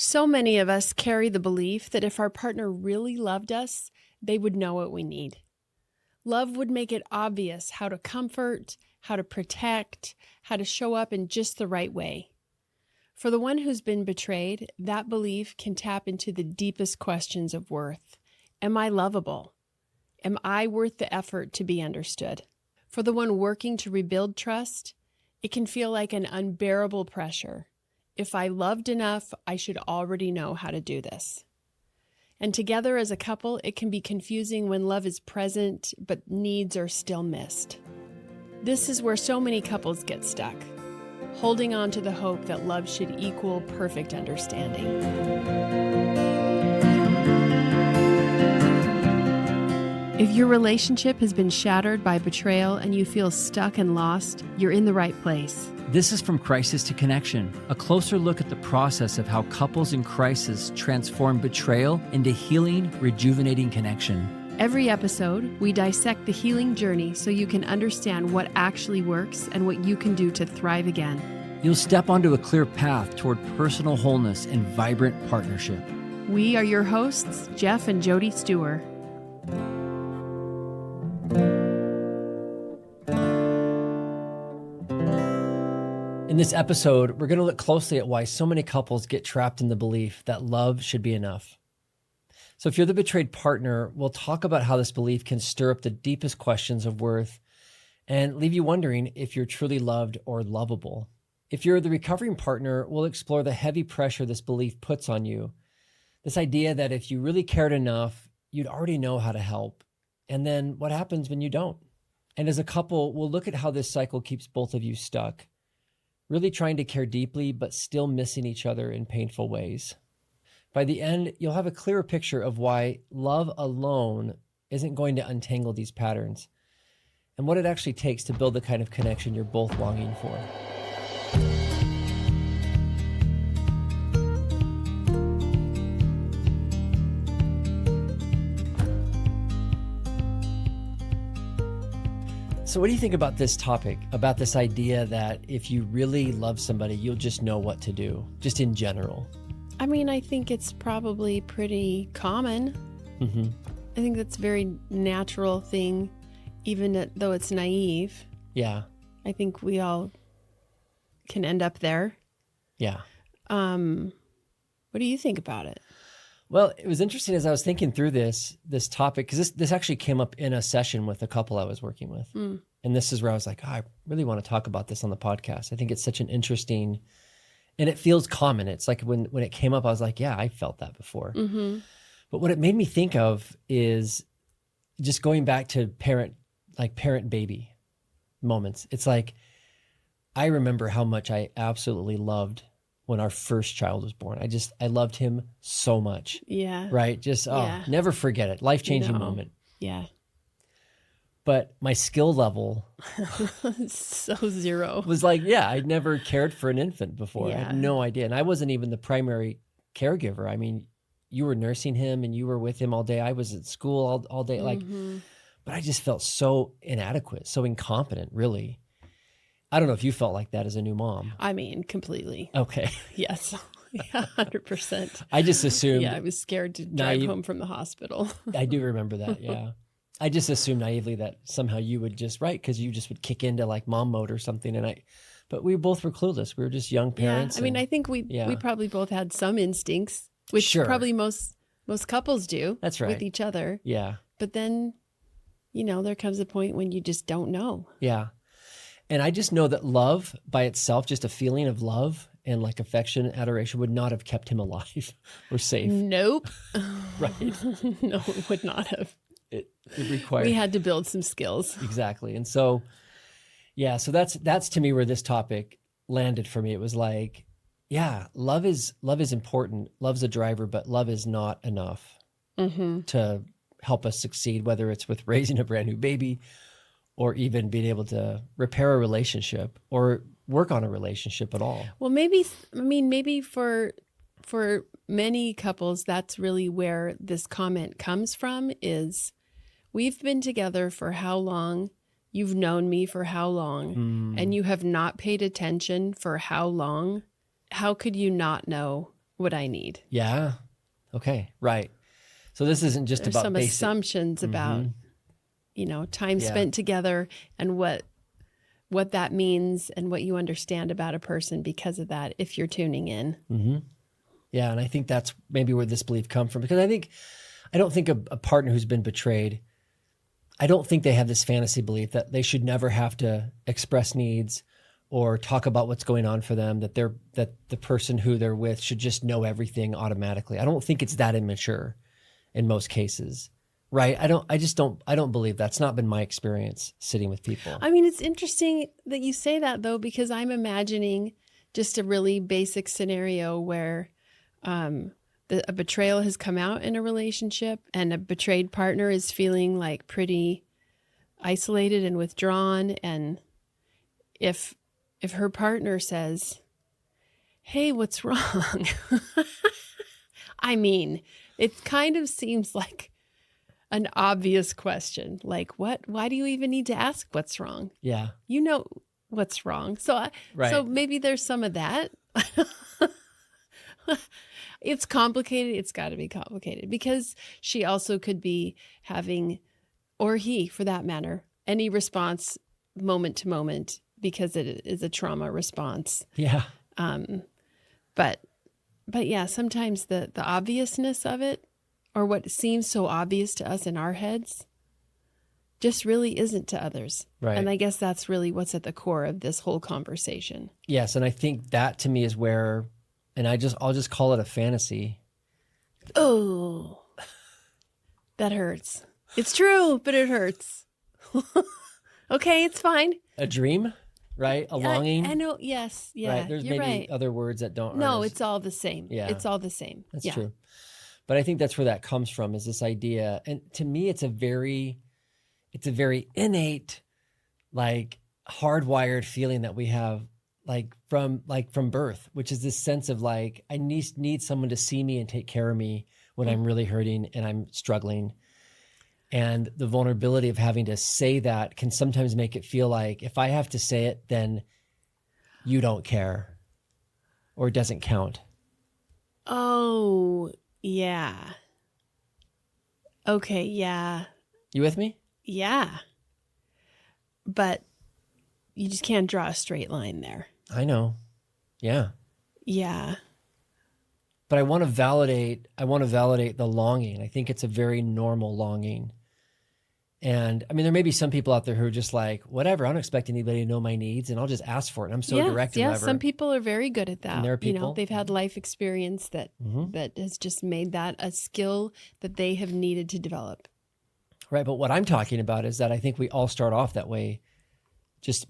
So many of us carry the belief that if our partner really loved us, they would know what we need. Love would make it obvious how to comfort, how to protect, how to show up in just the right way. For the one who's been betrayed, that belief can tap into the deepest questions of worth. Am I lovable? Am I worth the effort to be understood? For the one working to rebuild trust, it can feel like an unbearable pressure. If I loved enough, I should already know how to do this. And together as a couple, it can be confusing when love is present, but needs are still missed. This is where so many couples get stuck, holding on to the hope that love should equal perfect understanding. If your relationship has been shattered by betrayal and you feel stuck and lost, you're in the right place. This is From Crisis to Connection, a closer look at the process of how couples in crisis transform betrayal into healing, rejuvenating connection. Every episode, we dissect the healing journey so you can understand what actually works and what you can do to thrive again. You'll step onto a clear path toward personal wholeness and vibrant partnership. We are your hosts, Geoff and Jody Steurer. In this episode, we're going to look closely at why so many couples get trapped in the belief that love should be enough. So if you're the betrayed partner, we'll talk about how this belief can stir up the deepest questions of worth and leave you wondering if you're truly loved or lovable. If you're the recovering partner, we'll explore the heavy pressure this belief puts on you. This idea that if you really cared enough, you'd already know how to help. And then what happens when you don't? And as a couple, we'll look at how this cycle keeps both of you stuck, really trying to care deeply, but still missing each other in painful ways. By the end, you'll have a clearer picture of why love alone isn't going to untangle these patterns and what it actually takes to build the kind of connection you're both longing for. So what do you think about this topic, about this idea that if you really love somebody, you'll just know what to do, just in general? I mean, I think it's probably pretty common. Mm-hmm. I think that's a very natural thing, even though it's naive. Yeah. I think we all can end up there. Yeah. What do you think about it? Well, it was interesting as I was thinking through this topic, because this actually came up in a session with a couple I was working with. Mm. And this is where I was like, oh, I really want to talk about this on the podcast. I think it's such an interesting, and it feels common. It's like when it came up, I was like, yeah, I felt that before. Mm-hmm. But what it made me think of is just going back to parent-baby moments. It's like, I remember how much I absolutely loved when our first child was born. I loved him so much. Yeah. Right? Just, never forget it. Life-changing moment. Yeah. But my skill level so zero. was like, I'd never cared for an infant before. Yeah. I had no idea. And I wasn't even the primary caregiver. I mean, you were nursing him and you were with him all day. I was at school all day. Mm-hmm. But I just felt so inadequate, so incompetent, really. I don't know if you felt like that as a new mom. I mean, completely. Okay. Yes. Yeah, 100%. I just assumed. Yeah, I was scared to drive home from the hospital. I do remember that, yeah. I just assumed naively that somehow you would just, because you just would kick into like mom mode or something. But we both were clueless. We were just young parents. Yeah, I mean, I think we probably both had some instincts, which probably most couples do. That's right. With each other. Yeah. But then, there comes a point when you just don't know. Yeah. And I just know that love by itself, just a feeling of love and like affection, adoration would not have kept him alive or safe. Nope. Right. No, it would not have. It required. We had to build some skills. Exactly. And so, so that's to me where this topic landed for me. It was like, love is important. Love's a driver, but love is not enough to help us succeed, whether it's with raising a brand new baby or even being able to repair a relationship or work on a relationship at all. Well, maybe for many couples, that's really where this comment comes from is we've been together for how long? You've known me for how long? And you have not paid attention for how long? How could you not know what I need. Yeah. Okay. Right. So this isn't just There's about some basic. assumptions about, time Yeah. spent together and what that means and what you understand about a person because of that, if you're tuning in. Mm-hmm. Yeah. And I think that's maybe where this belief comes from, because I don't think a partner who's been betrayed, I don't think they have this fantasy belief that they should never have to express needs or talk about what's going on for them, that the person who they're with should just know everything automatically. I don't think it's that immature in most cases. Right. I don't believe that's not been my experience sitting with people. I mean, it's interesting that you say that, though, because I'm imagining just a really basic scenario where a betrayal has come out in a relationship and a betrayed partner is feeling like pretty isolated and withdrawn. And if her partner says, "Hey, what's wrong?" I mean, it kind of seems like an obvious question. Like, what? Why do you even need to ask what's wrong? Yeah. You know what's wrong. So maybe there's some of that. It's complicated. It's got to be complicated because she also could be having, or he for that matter, any response moment to moment because it is a trauma response. Yeah. But yeah, sometimes the obviousness of it, or what seems so obvious to us in our heads, just really isn't to others. Right. And I guess that's really what's at the core of this whole conversation. Yes. And I think that to me is where, and I'll just call it a fantasy. Oh, that hurts. It's true, but it hurts. Okay, it's fine. A dream, right? A longing. I know. Yes. Yeah. Right. There's you're maybe right. other words that don't. No, it's all the same. Yeah. It's all the same. That's true. But I think that's where that comes from, is this idea. And to me, it's a very innate, like hardwired feeling that we have from birth, which is this sense of like, I need someone to see me and take care of me when I'm really hurting and I'm struggling. And the vulnerability of having to say that can sometimes make it feel like if I have to say it, then you don't care or it doesn't count. Oh, yeah. Okay, yeah. You with me? Yeah. But you just can't draw a straight line there. I know. Yeah. Yeah. But I want to validate the longing. I think it's a very normal longing. And I mean, there may be some people out there who are just like, whatever, I don't expect anybody to know my needs and I'll just ask for it. And I'm so direct and whatever. Some people are very good at that. And there are people, they've had life experience that has just made that a skill that they have needed to develop. Right. But what I'm talking about is that I think we all start off that way, just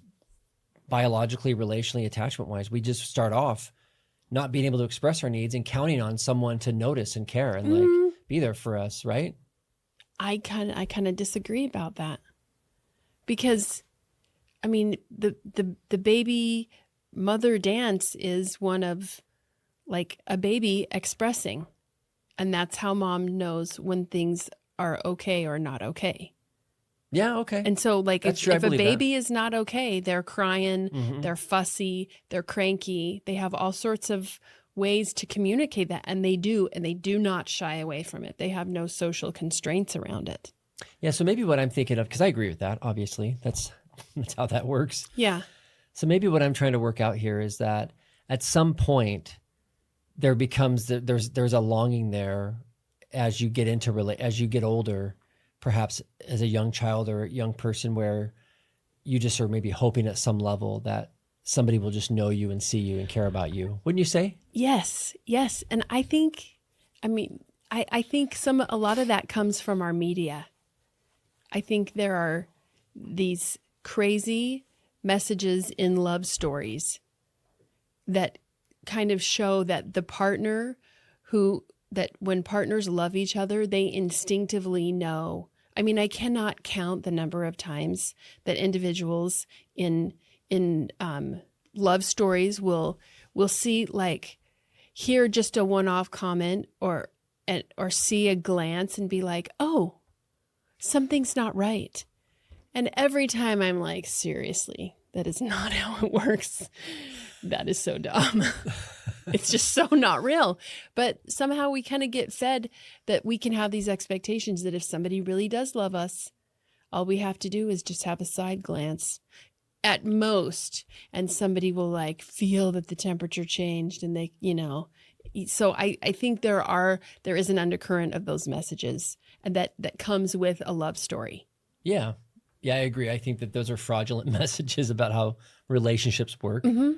biologically, relationally, attachment wise. We just start off not being able to express our needs and counting on someone to notice and care and like be there for us. Right. I kind of disagree about that, because I mean, the baby mother dance is one of like a baby expressing, and that's how mom knows when things are okay or not okay. Yeah. Okay. And so like if a baby is not okay, they're crying, they're fussy, they're cranky, they have all sorts of ways to communicate that, and they do not shy away from it. They have no social constraints around it. Yeah, so maybe what I'm thinking of, because I agree with that, obviously, that's how that works. Yeah. So maybe what I'm trying to work out here is that at some point there becomes there's a longing there as you get as you get older, perhaps as a young child or a young person, where you just are maybe hoping at some level that somebody will just know you and see you and care about you. Wouldn't you say? Yes. And I think a lot of that comes from our media. I think there are these crazy messages in love stories that kind of show that that when partners love each other, they instinctively know. I mean, I cannot count the number of times that individuals in love stories will see, like, hear just a one-off comment or see a glance and be like, oh, something's not right. And every time I'm like, seriously, that is not how it works. That is so dumb. It's just so not real. But somehow we kind of get fed that we can have these expectations that if somebody really does love us, all we have to do is just have a side glance at most, and somebody will like feel that the temperature changed and they, so I think there is an undercurrent of those messages, and that comes with a love story. Yeah. Yeah, I agree. I think that those are fraudulent messages about how relationships work. Mm-hmm.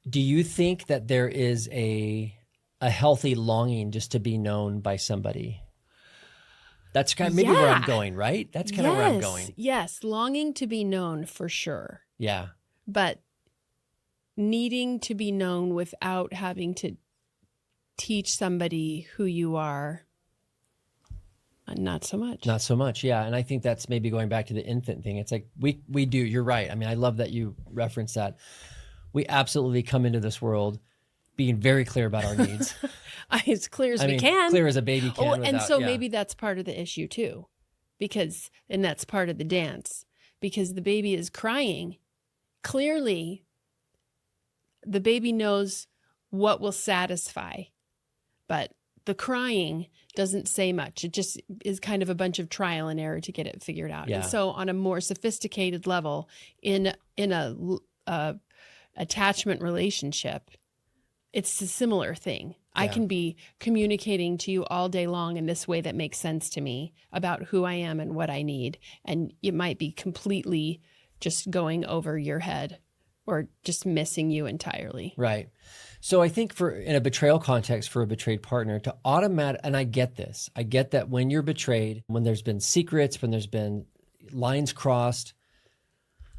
Do you think that there is a healthy longing just to be known by somebody? That's kind of maybe where I'm going, right? That's kind of where I'm going. Yes, longing to be known for sure. Yeah. But needing to be known without having to teach somebody who you are, not so much. Not so much, yeah. And I think that's maybe going back to the infant thing. It's like we do, you're right. I mean, I love that you reference that. We absolutely come into this world being very clear about our needs. As clear as we can. Clear as a baby can. And so maybe that's part of the issue too, and that's part of the dance, because the baby is crying. Clearly, the baby knows what will satisfy, but the crying doesn't say much. It just is kind of a bunch of trial and error to get it figured out. Yeah. And so on a more sophisticated level, in a attachment relationship, it's a similar thing. I can be communicating to you all day long in this way that makes sense to me about who I am and what I need. And it might be completely just going over your head or just missing you entirely. Right. So I think in a betrayal context for a betrayed partner to and I get this. I get that when you're betrayed, when there's been secrets, when there's been lines crossed,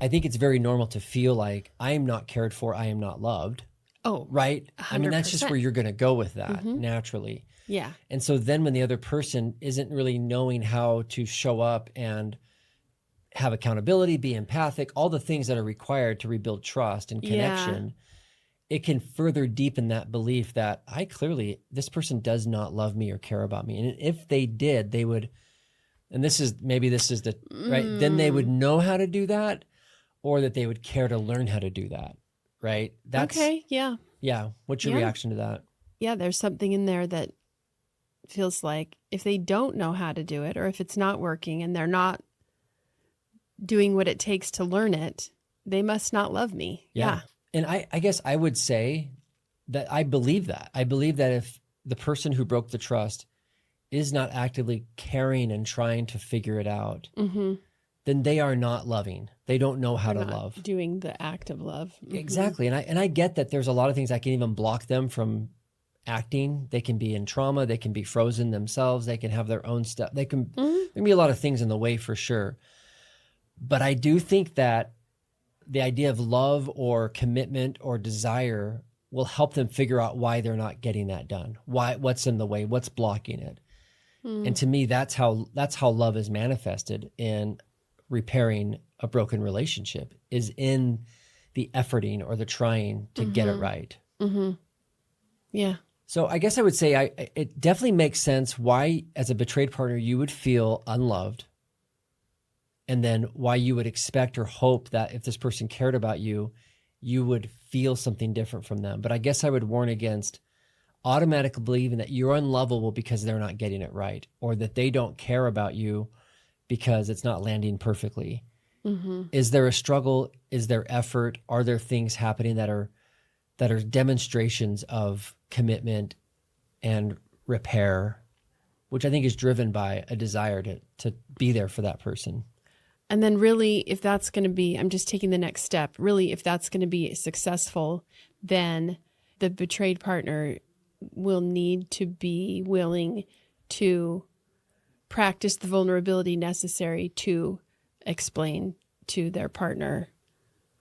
I think it's very normal to feel like I am not cared for, I am not loved. Oh, right. 100%. I mean, that's just where you're going to go with that naturally. Yeah. And so then when the other person isn't really knowing how to show up and have accountability, be empathic, all the things that are required to rebuild trust and connection, it can further deepen that belief that this person does not love me or care about me. And if they did, they would, and this is the, right, then they would know how to do that, or that they would care to learn how to do that. Right. That's okay. Yeah. Yeah. What's your reaction to that? Yeah. There's something in there that feels like if they don't know how to do it, or if it's not working and they're not doing what it takes to learn it, they must not love me. Yeah. And I guess I would say that I believe that. I believe that if the person who broke the trust is not actively caring and trying to figure it out, then they are not loving. They don't know how to love. Doing the act of love. Exactly. And I get that there's a lot of things that can even block them from acting. They can be in trauma. They can be frozen themselves. They can have their own stuff. There can be a lot of things in the way for sure. But I do think that the idea of love or commitment or desire will help them figure out why they're not getting that done. What's in the way? What's blocking it? And to me, that's how love is manifested in repairing a broken relationship, is in the efforting or the trying to get it right. Yeah. So I guess I would say it definitely makes sense why, as a betrayed partner, you would feel unloved, and then why you would expect or hope that if this person cared about you, you would feel something different from them. But I guess I would warn against automatically believing that you're unlovable because they're not getting it right, or that they don't care about you because it's not landing perfectly. Is there a struggle? Is there effort? Are there things happening that are demonstrations of commitment and repair, which I think is driven by a desire to be there for that person? And then really, if that's going to be, I'm just taking the next step, really, if that's going to be successful, then the betrayed partner will need to be willing to practice the vulnerability necessary to explain to their partner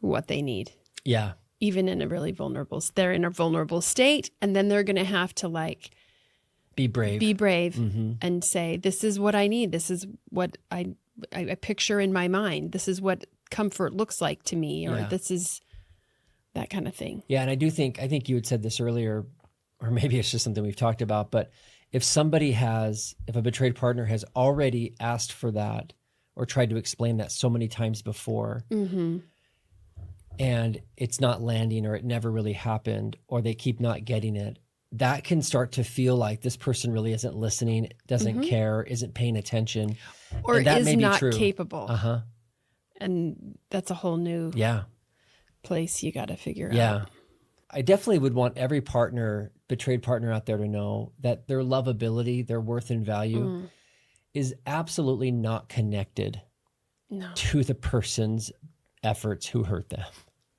what they need. Yeah. Even in a really they're in a vulnerable state, and then they're going to have to be brave and say, this is what I need. This is what I picture in my mind. This is what comfort looks like to me, or this is that kind of thing. Yeah. And I think you had said this earlier, or maybe it's just something we've talked about, but if a betrayed partner has already asked for that or tried to explain that so many times before, and it's not landing, or it never really happened, or they keep not getting it, that can start to feel like this person really isn't listening, doesn't care, isn't paying attention. Or and that is may be not true. capable. Uh-huh. And that's a whole new Yeah. place you got to figure Yeah. out. I definitely would want every betrayed partner out there to know that their lovability, their worth and value is absolutely not connected No. to the person's efforts who hurt them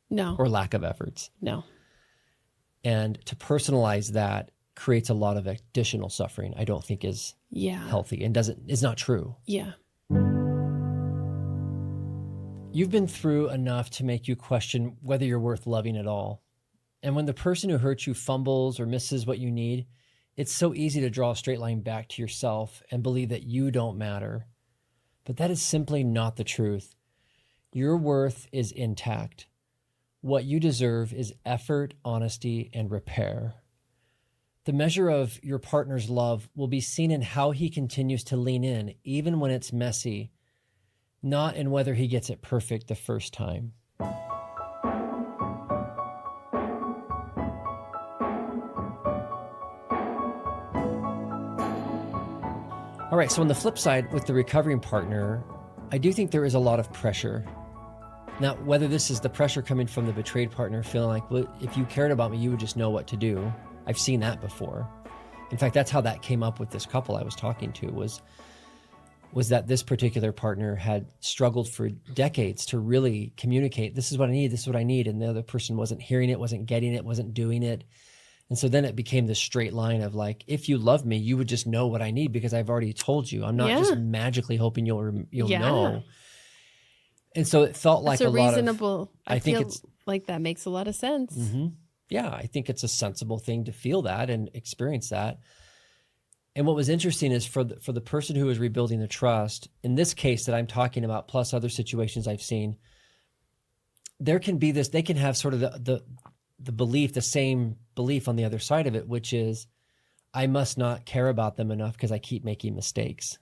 No. or lack of efforts. No. And to personalize that creates a lot of additional suffering, I don't think is Yeah. healthy and is not true. Yeah. You've been through enough to make you question whether you're worth loving at all. And when the person who hurts you fumbles or misses what you need, it's so easy to draw a straight line back to yourself and believe that you don't matter. But that is simply not the truth. Your worth is intact. What you deserve is effort, honesty, and repair. The measure of your partner's love will be seen in how he continues to lean in, even when it's messy, not in whether he gets it perfect the first time. All right, so on the flip side, with the recovering partner, I do think there is a lot of pressure. Now, whether this is the pressure coming from the betrayed partner feeling like, well, if you cared about me, you would just know what to do. I've seen that before. In fact, that's how that came up with this couple I was talking to, was that this particular partner had struggled for decades to really communicate, this is what I need, this is what I need. And the other person wasn't hearing it, wasn't getting it, wasn't doing it. And so then it became this straight line of like, if you love me, you would just know what I need because I've already told you. I'm not just magically hoping you'll know. And so it felt like That's a lot reasonable. of, I feel like that makes a lot of sense. Yeah, I think it's a sensible thing to feel that and experience that. And what was interesting is for the person who was rebuilding the trust, in this case that I'm talking about, plus other situations I've seen, there can be this, they can have sort of the belief, the same belief on the other side of it, which is, I must not care about them enough because I keep making mistakes.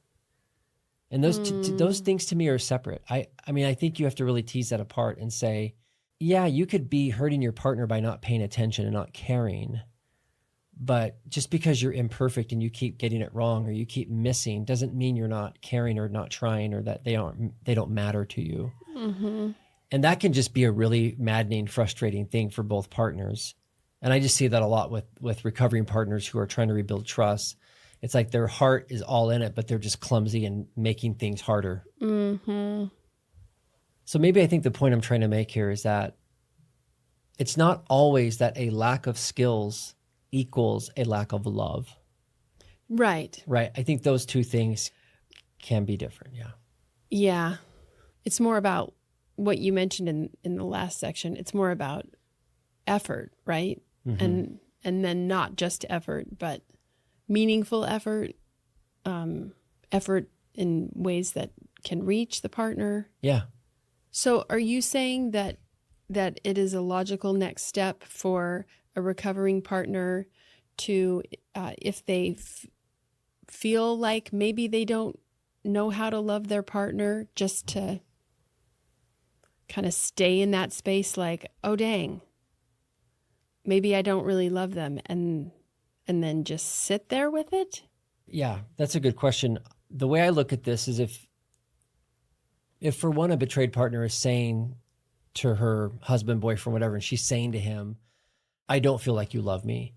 And those things to me are separate. I mean, I think you have to really tease that apart and say, yeah, you could be hurting your partner by not paying attention and not caring. But just because you're imperfect and you keep getting it wrong or you keep missing doesn't mean you're not caring or not trying or that they don't matter to you. And that can just be a really maddening, frustrating thing for both partners. And I just see that a lot with recovering partners who are trying to rebuild trust. It's like their heart is all in it, but they're just clumsy and making things harder. So maybe I think the point I'm trying to make here is that it's not always that a lack of skills equals a lack of love. Right. Right. I think those two things can be different. Yeah. Yeah. It's more about what you mentioned in the last section. It's more about effort, right? And then not just effort, but meaningful effort, effort in ways that can reach the partner. Yeah. So are you saying that it is a logical next step for a recovering partner to, if they feel like maybe they don't know how to love their partner, just to kind of stay in that space like, oh, dang, maybe I don't really love them, and then just sit there with it? Yeah, that's a good question. The way I look at this is if for one, a betrayed partner is saying to her husband, boyfriend, whatever, and she's saying to him, I don't feel like you love me.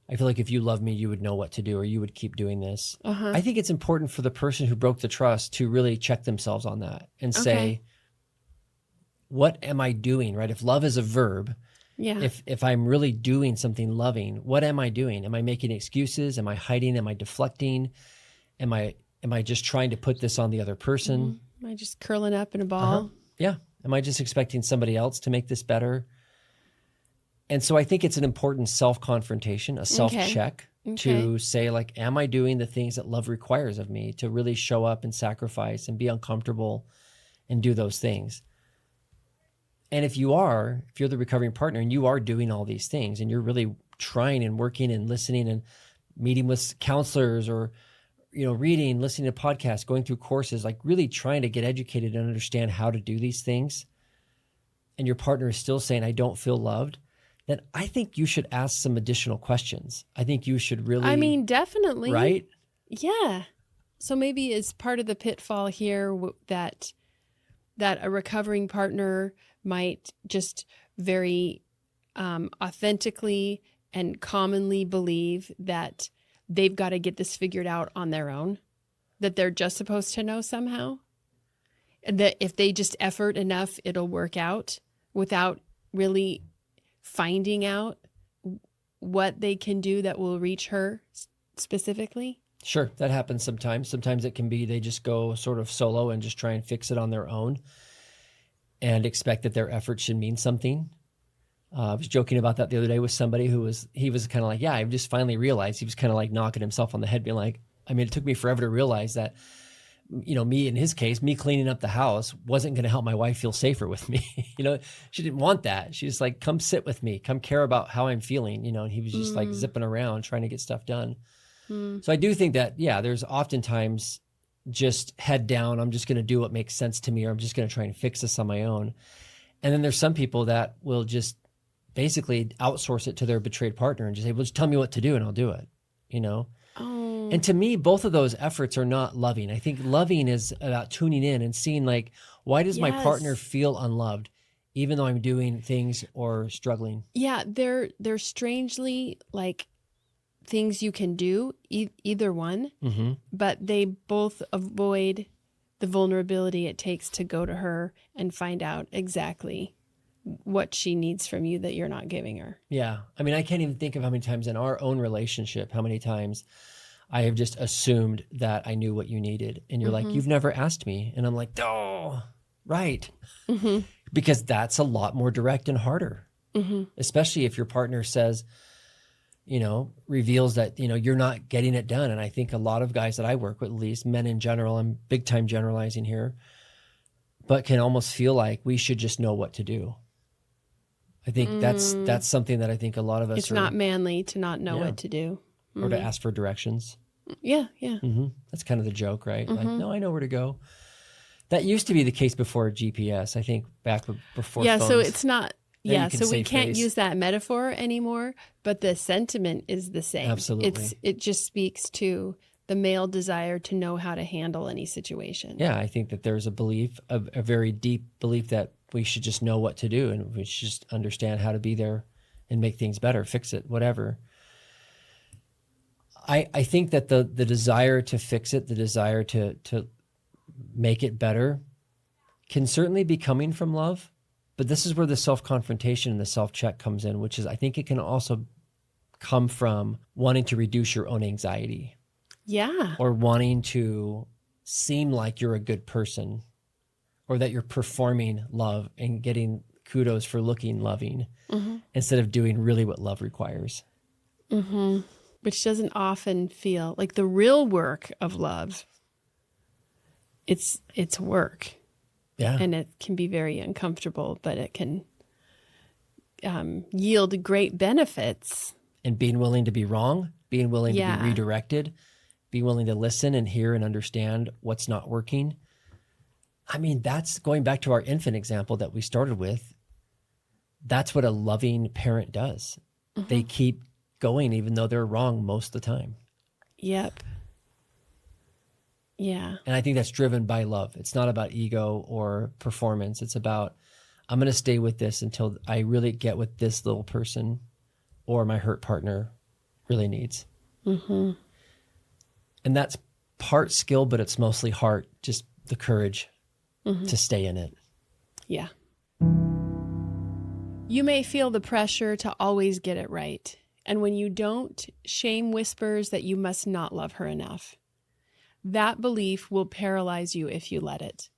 I feel like if you love me, you would know what to do or you would keep doing this. I think it's important for the person who broke the trust to really check themselves on that and say, what am I doing, right? If love is a verb, if I'm really doing something loving, what am I doing? Am I making excuses? Am I hiding? Am I deflecting? Am I just trying to put this on the other person? Am I just curling up in a ball? Yeah. Am I just expecting somebody else to make this better? And so I think it's an important self-confrontation, a self-check to say, like, am I doing the things that love requires of me to really show up and sacrifice and be uncomfortable and do those things? And if you're the recovering partner and you are doing all these things and you're really trying and working and listening and meeting with counselors or, reading, listening to podcasts, going through courses, like really trying to get educated and understand how to do these things, and your partner is still saying, I don't feel loved, then I think you should ask some additional questions. I think you should really, I mean, definitely. right? Yeah. So maybe it's part of the pitfall here that a recovering partner might just very authentically and commonly believe that they've got to get this figured out on their own, that they're just supposed to know somehow, and that if they just effort enough, it'll work out without really finding out what they can do that will reach her specifically. Sure, that happens sometimes. Sometimes it can be they just go sort of solo and just try and fix it on their own and expect that their effort should mean something. I was joking about that the other day with somebody he was kind of like, yeah, I just finally realized. He was kind of like knocking himself on the head, being like, I mean, it took me forever to realize that, me, in his case, me cleaning up the house wasn't going to help my wife feel safer with me. She didn't want that. She's like, come sit with me, come care about how I'm feeling, and he was just like zipping around trying to get stuff done. So I do think that, yeah, there's oftentimes just head down, I'm just going to do what makes sense to me, or I'm just going to try and fix this on my own. And then there's some people that will just basically outsource it to their betrayed partner and just say, well, just tell me what to do and I'll do it, Oh. And to me, both of those efforts are not loving. I think loving is about tuning in and seeing, like, why does my partner feel unloved, even though I'm doing things or struggling? Yeah, they're strangely like things you can do, either one, but they both avoid the vulnerability it takes to go to her and find out exactly what she needs from you that you're not giving her. Yeah. I mean, I can't even think of how many times in our own relationship, how many times I have just assumed that I knew what you needed. And you're like, you've never asked me. And I'm like, oh, right. Because that's a lot more direct and harder, especially if your partner says, reveals that, you're not getting it done. And I think a lot of guys that I work with, at least men in general, I'm big time generalizing here, but can almost feel like we should just know what to do. I think that's something that I think a lot of us It's not manly to not know what to do. Or to ask for directions. Yeah. That's kind of the joke, right? Like, no, I know where to go. That used to be the case before GPS, I think, back before phones. So it's not, so we can't face. use that metaphor anymore, but the sentiment is the same. Absolutely. It just speaks to the male desire to know how to handle any situation. Yeah, I think that there's a belief, a very deep belief that we should just know what to do and we should just understand how to be there and make things better, fix it, whatever. I think that the desire to fix it, the desire to make it better can certainly be coming from love, but this is where the self-confrontation and the self-check comes in, which is, I think it can also come from wanting to reduce your own anxiety. Yeah. Or wanting to seem like you're a good person, or that you're performing love and getting kudos for looking loving instead of doing really what love requires. Which doesn't often feel like the real work of love. It's work. Yeah. And it can be very uncomfortable, but it can yield great benefits. And being willing to be wrong, being willing to be redirected, being willing to listen and hear and understand what's not working. I mean, that's going back to our infant example that we started with. That's what a loving parent does. They keep going even though they're wrong most of the time. Yep. Yeah. And I think that's driven by love. It's not about ego or performance. It's about, I'm going to stay with this until I really get what this little person or my hurt partner really needs. And that's part skill, but it's mostly heart, just the courage to stay in it. Yeah. You may feel the pressure to always get it right. And when you don't, shame whispers that you must not love her enough. That belief will paralyze you if you let it.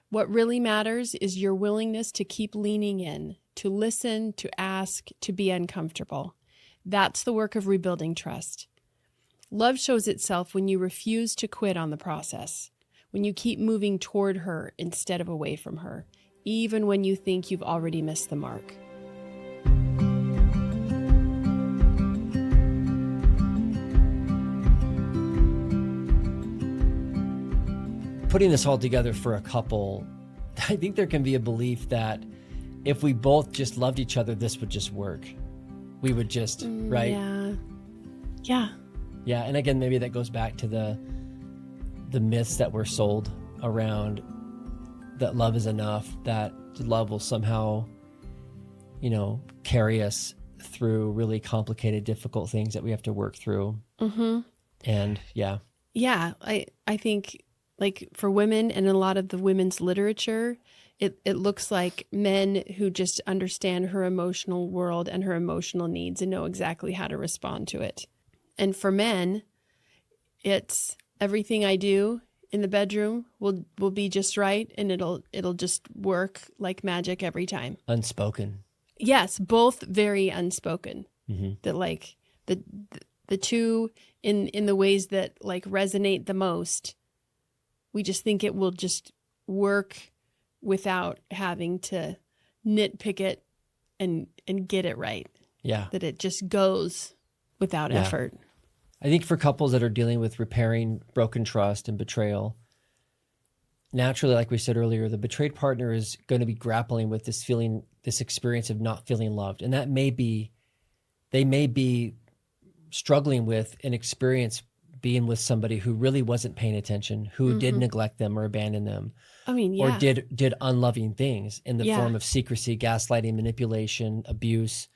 What really matters is your willingness to keep leaning in, to listen, to ask, to be uncomfortable. That's the work of rebuilding trust. Love shows itself when you refuse to quit on the process, when you keep moving toward her instead of away from her, even when you think you've already missed the mark. Putting this all together for a couple, I think there can be a belief that if we both just loved each other, this would just work. We would just, right? Yeah. Yeah. Yeah. And again, maybe that goes back to the myths that were sold around that love is enough, that love will somehow, carry us through really complicated, difficult things that we have to work through. Mm-hmm. And Yeah. I think like for women and a lot of the women's literature, it looks like men who just understand her emotional world and her emotional needs and know exactly how to respond to it. And for men, it's everything I do in the bedroom will be just right, and it'll just work like magic every time. unspoken. Yes, both very unspoken. Mm-hmm. That like the two in the ways that like resonate the most. We just think it will just work without having to nitpick it and get it right. Yeah. That it just goes without effort. I think for couples that are dealing with repairing broken trust and betrayal, naturally, like we said earlier, the betrayed partner is going to be grappling with this feeling, this experience of not feeling loved. And that they may be struggling with an experience being with somebody who really wasn't paying attention, who did neglect them or abandon them. I mean, or did unloving things in the form of secrecy, gaslighting, manipulation, abuse.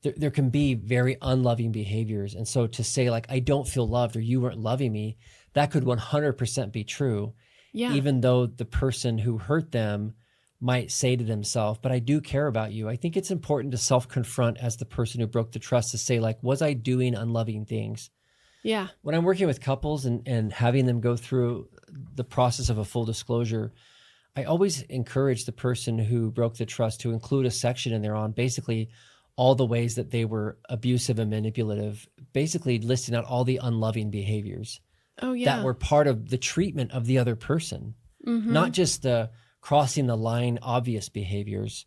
There can be very unloving behaviors. And so to say like, I don't feel loved or you weren't loving me, that could 100% be true. Yeah. Even though the person who hurt them might say to themselves, but I do care about you. I think it's important to self-confront as the person who broke the trust to say like, was I doing unloving things? Yeah. When I'm working with couples and having them go through the process of a full disclosure, I always encourage the person who broke the trust to include a section in there on basically all the ways that they were abusive and manipulative, basically listing out all the unloving behaviors that were part of the treatment of the other person, not just the crossing the line obvious behaviors,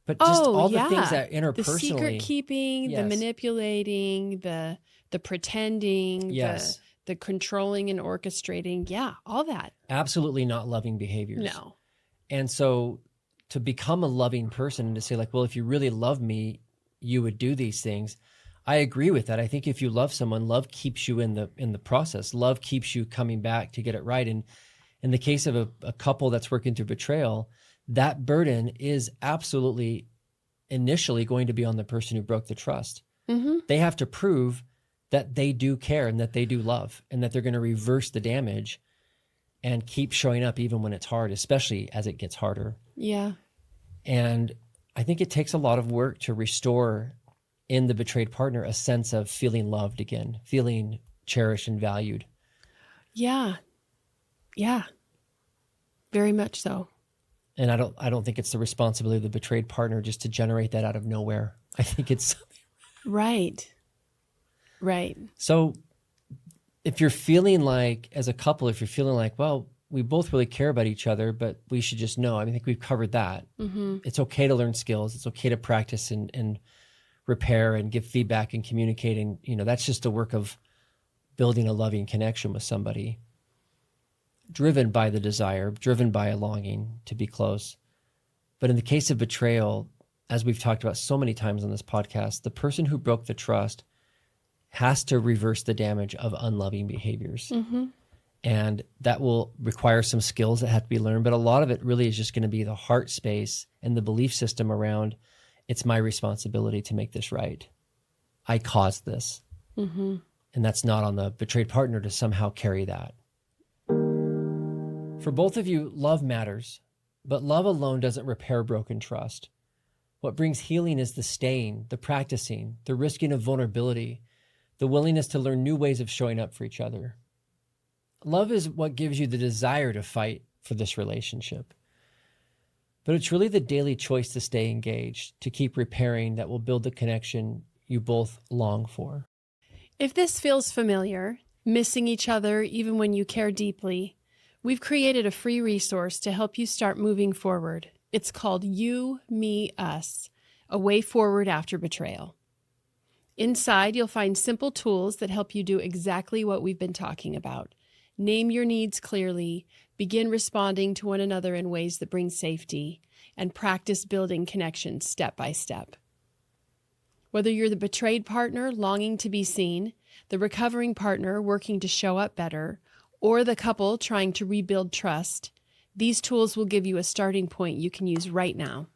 but just all the things that interpersonally. The secret keeping, the manipulating, the pretending, the controlling and orchestrating. Yeah, all that. Absolutely not loving behaviors. No. And so to become a loving person and to say like, well, if you really love me, you would do these things. I agree with that. I think if you love someone, love keeps you in the process. Love keeps you coming back to get it right. And in the case of a couple that's working through betrayal, that burden is absolutely initially going to be on the person who broke the trust. Mm-hmm. They have to prove that they do care and that they do love and that they're going to reverse the damage and keep showing up even when it's hard, especially as it gets harder. Yeah. And I think it takes a lot of work to restore in the betrayed partner a sense of feeling loved again, feeling cherished and valued. Yeah. Yeah. Very much so. And I don't think it's the responsibility of the betrayed partner just to generate that out of nowhere. I think it's right. So if you're feeling like, as a couple, if you're feeling like, well, we both really care about each other, but we should just know, I think we've covered that. Mm-hmm. It's okay to learn skills. It's okay to practice and repair and give feedback and communicating. That's just the work of building a loving connection with somebody, driven by the desire, driven by a longing to be close. But in the case of betrayal, as we've talked about so many times on this podcast, the person who broke the trust has to reverse the damage of unloving behaviors. Mm-hmm. And that will require some skills that have to be learned. But a lot of it really is just going to be the heart space and the belief system around, it's my responsibility to make this right. I caused this. Mm-hmm. And that's not on the betrayed partner to somehow carry that. For both of you, love matters, but love alone doesn't repair broken trust. What brings healing is the staying, the practicing, the risking of vulnerability, the willingness to learn new ways of showing up for each other. Love is what gives you the desire to fight for this relationship. But it's really the daily choice to stay engaged, to keep repairing, that will build the connection you both long for. If this feels familiar, missing each other even when you care deeply, we've created a free resource to help you start moving forward. It's called You, Me, Us, A Way Forward After Betrayal. Inside, you'll find simple tools that help you do exactly what we've been talking about. Name your needs clearly, begin responding to one another in ways that bring safety, and practice building connections step by step. Whether you're the betrayed partner longing to be seen, the recovering partner working to show up better, or the couple trying to rebuild trust, these tools will give you a starting point you can use right now.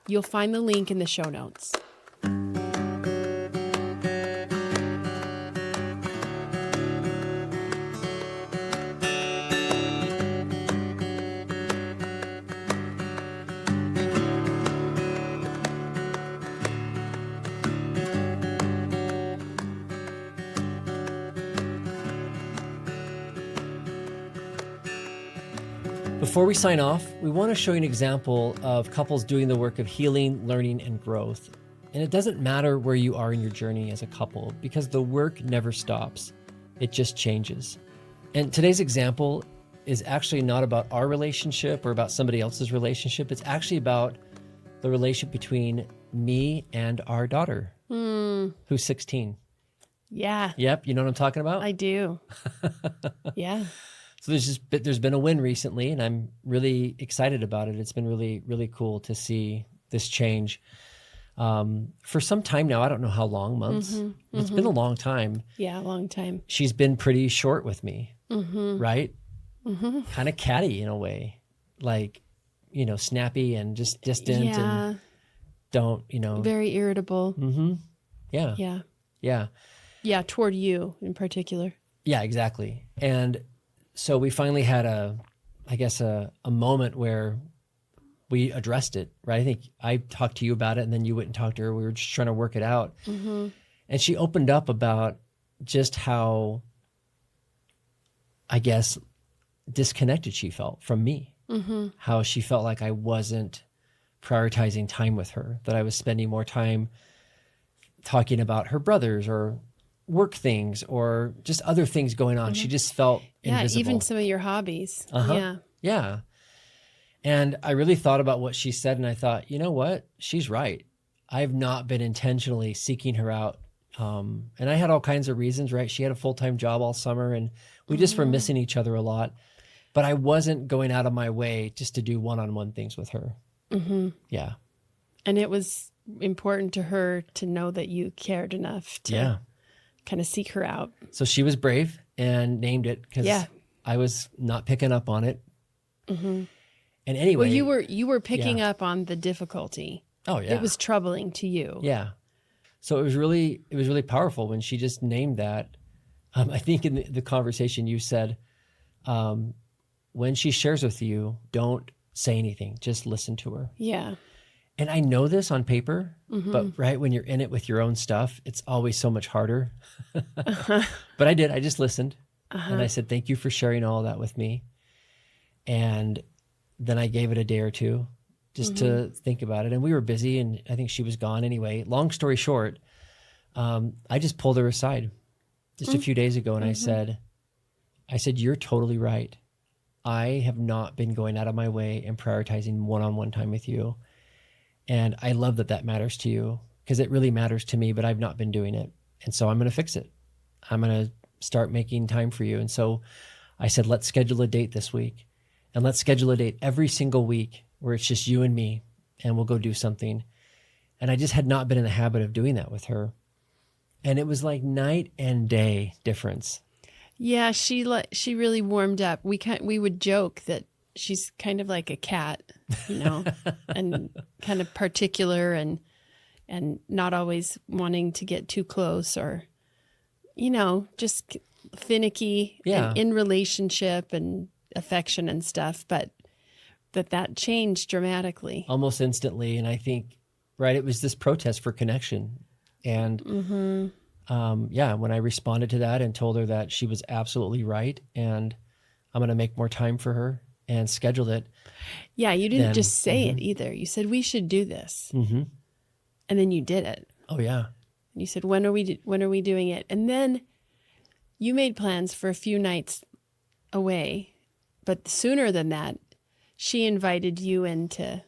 You'll find the link in the show notes. Before we sign off, we want to show you an example of couples doing the work of healing, learning, and growth. And it doesn't matter where you are in your journey as a couple because the work never stops. It just changes. And today's example is actually not about our relationship or about somebody else's relationship. It's actually about the relationship between me and our daughter, who's 16. Yeah. Yep, you know what I'm talking about? I do. Yeah. So there's been a win recently, and I'm really excited about it. It's been really, really cool to see this change. For some time now, I don't know how long, months. It's been a long time. Yeah, a long time. She's been pretty short with me, right? Kind of catty in a way, like, snappy and just distant and don't, Very irritable. Yeah. Yeah. Yeah. Yeah, toward you in particular. Yeah, exactly. And so we finally had a moment where we addressed it, right? I think I talked to you about it and then you went and talked to her. We were just trying to work it out. And she opened up about just how, disconnected she felt from me. How she felt like I wasn't prioritizing time with her, that I was spending more time talking about her brothers or work things or just other things going on. She just felt invisible. Even some of your hobbies. Yeah. Yeah. And I really thought about what she said, and I thought, you know what? She's right. I've not been intentionally seeking her out. And I had all kinds of reasons, right? She had a full-time job all summer, and we just were missing each other a lot. But I wasn't going out of my way just to do one-on-one things with her. Yeah. And it was important to her to know that you cared enough to kind of seek her out. So she was brave and named it because I was not picking up on it. And anyway, well, you were picking up on the difficulty. Oh yeah, it was troubling to you. Yeah, so it was really powerful when she just named that. I think in the conversation you said, when she shares with you, don't say anything, just listen to her. Yeah. And I know this on paper, but right when you're in it with your own stuff, it's always so much harder. But I just listened, and I said, thank you for sharing all that with me. And then I gave it a day or two just to think about it. And we were busy, and I think she was gone anyway. Long story short, I just pulled her aside just a few days ago, and I said, you're totally right. I have not been going out of my way and prioritizing one-on-one time with you. And I love that matters to you because it really matters to me, but I've not been doing it. And so I'm going to fix it. I'm going to start making time for you. And so I said, let's schedule a date this week, and let's schedule a date every single week where it's just you and me, and we'll go do something. And I just had not been in the habit of doing that with her. And it was like night and day difference. Yeah, she really warmed up. We would joke that she's kind of like a cat, and kind of particular and not always wanting to get too close or, just finicky and in relationship and affection and stuff. But that changed dramatically. Almost instantly. And I think, right, it was this protest for connection. And when I responded to that and told her that she was absolutely right and I'm going to make more time for her and scheduled it. Yeah, you didn't just say it either. You said, we should do this. And then you did it. Oh, yeah. And you said, when are we doing it? And then you made plans for a few nights away. But sooner than that, she invited you into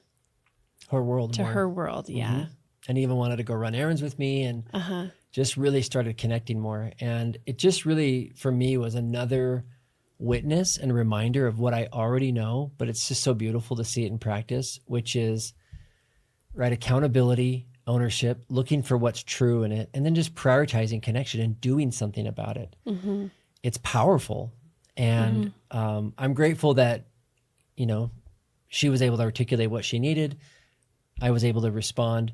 her world. Her world, yeah. And even wanted to go run errands with me and just really started connecting more. And it just really, for me, was another witness and reminder of what I already know, but it's just so beautiful to see it in practice, which is, right, accountability, ownership, looking for what's true in it, and then just prioritizing connection and doing something about it. Mm-hmm. It's powerful. And I'm grateful that, you know, she was able to articulate what she needed. I was able to respond.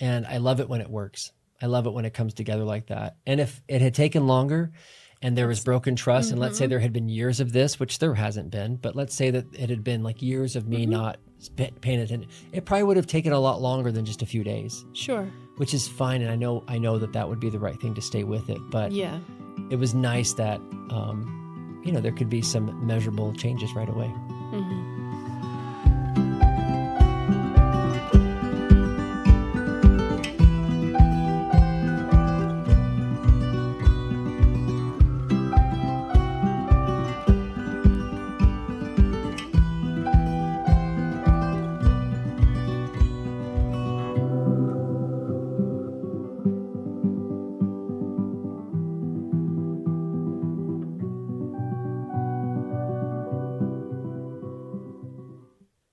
And I love it when it works. I love it when it comes together like that. And if it had taken longer and there was broken trust, and let's say there had been years of this, which there hasn't been, but let's say that it had been like years of me not paying attention, it probably would have taken a lot longer than just a few days. Sure. Which is fine. And I know that would be the right thing to stay with it. But Yeah. it was nice that, you know, there could be some measurable changes right away. Mm-hmm.